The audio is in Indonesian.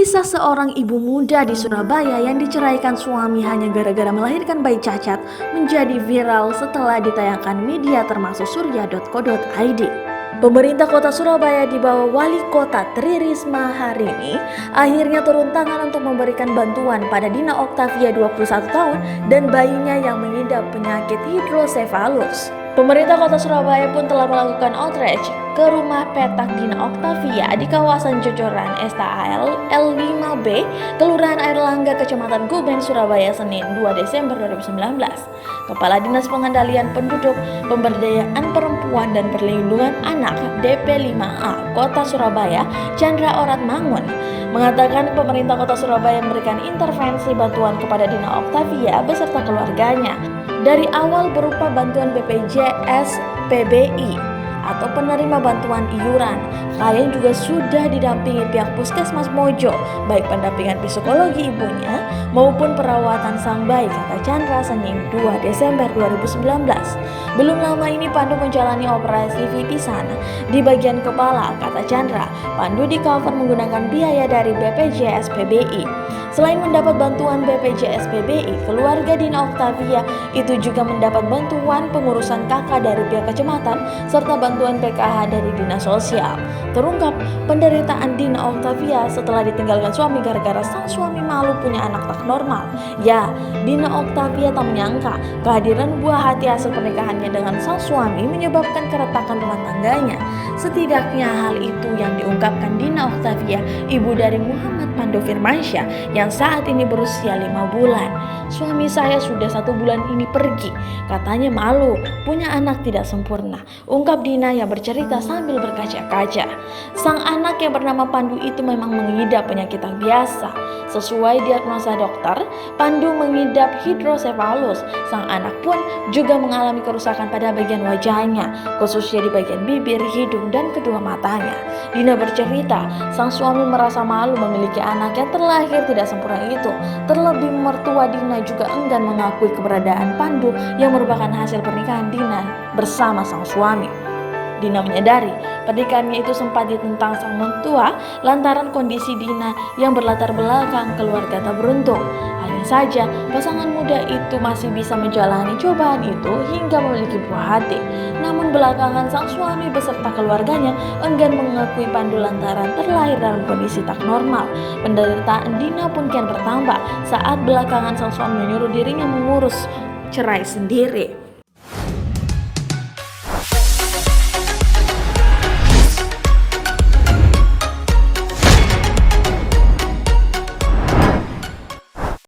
Kisah seorang ibu muda di Surabaya yang diceraikan suami hanya gara-gara melahirkan bayi cacat menjadi viral setelah ditayangkan media termasuk surya.co.id. Pemerintah kota Surabaya di bawah wali kota Tri Risma hari ini akhirnya turun tangan untuk memberikan bantuan pada Dina Oktavia 21 tahun dan bayinya yang mengidap penyakit hidrosefalus. Pemerintah kota Surabaya pun telah melakukan outreach ke rumah petak Dina Oktavia di kawasan Jojoran STAL L5B, Kelurahan Airlangga, Kecamatan Guben, Surabaya, Senin 2 Desember 2019. Kepala Dinas Pengendalian Penduduk, Pemberdayaan Perempuan dan Perlindungan Anak DP5A Kota Surabaya, Chandra Orat Mangun, mengatakan pemerintah kota Surabaya memberikan intervensi bantuan kepada Dina Oktavia beserta keluarganya. Dari awal berupa bantuan BPJS PBI atau penerima bantuan iuran. Klien juga sudah didampingi pihak Puskesmas Mojo, baik pendampingan psikologi ibunya maupun perawatan sang bayi, kata Chandra Senin 2 Desember 2019. Belum lama ini Pandu menjalani operasi pipisan di bagian kepala, kata Chandra. Pandu di cover menggunakan biaya dari BPJS PBI. Selain mendapat bantuan BPJS PBI, keluarga Dina Oktavia itu juga mendapat bantuan pengurusan KK dari pihak kecamatan serta bantuan PKH dari Dinas Sosial. Terungkap penderitaan Dina Oktavia setelah ditinggalkan suami gara-gara sang suami malu punya anak tak normal. Ya, Dina Oktavia tak menyangka kehadiran buah hati hasil pernikahannya dengan sang suami menyebabkan keretakan rumah tangganya. Setidaknya hal itu yang diungkapkan Dina Oktavia, ibu dari Muhammad Pandu Firmansyah yang saat ini berusia 5 bulan. Suami saya sudah 1 bulan ini pergi, katanya malu punya anak tidak sempurna, ungkap Dina yang bercerita sambil berkaca-kaca. Sang anak yang bernama Pandu itu memang mengidap penyakit tak biasa. Sesuai diagnosa dokter, Pandu mengidap hidrosefalus. Sang anak pun juga mengalami kerusakan pada bagian wajahnya, khususnya di bagian bibir, hidung, dan kedua matanya. Dina bercerita, sang suami merasa malu memiliki anak yang terlahir tidak sempurna itu. Terlebih mertua Dina juga enggan mengakui keberadaan Pandu yang merupakan hasil pernikahan Dina bersama sang suami. Dina menyadari pernikahannya itu sempat ditentang sang mertua lantaran kondisi Dina yang berlatar belakang keluarga tak beruntung. Hanya saja pasangan muda itu masih bisa menjalani cobaan itu hingga memiliki buah hati. Namun belakangan sang suami beserta keluarganya enggan mengakui Pandu lantaran terlahir dalam kondisi tak normal. Penderitaan Dina pun kian bertambah saat belakangan sang suami menyuruh dirinya mengurus cerai sendiri.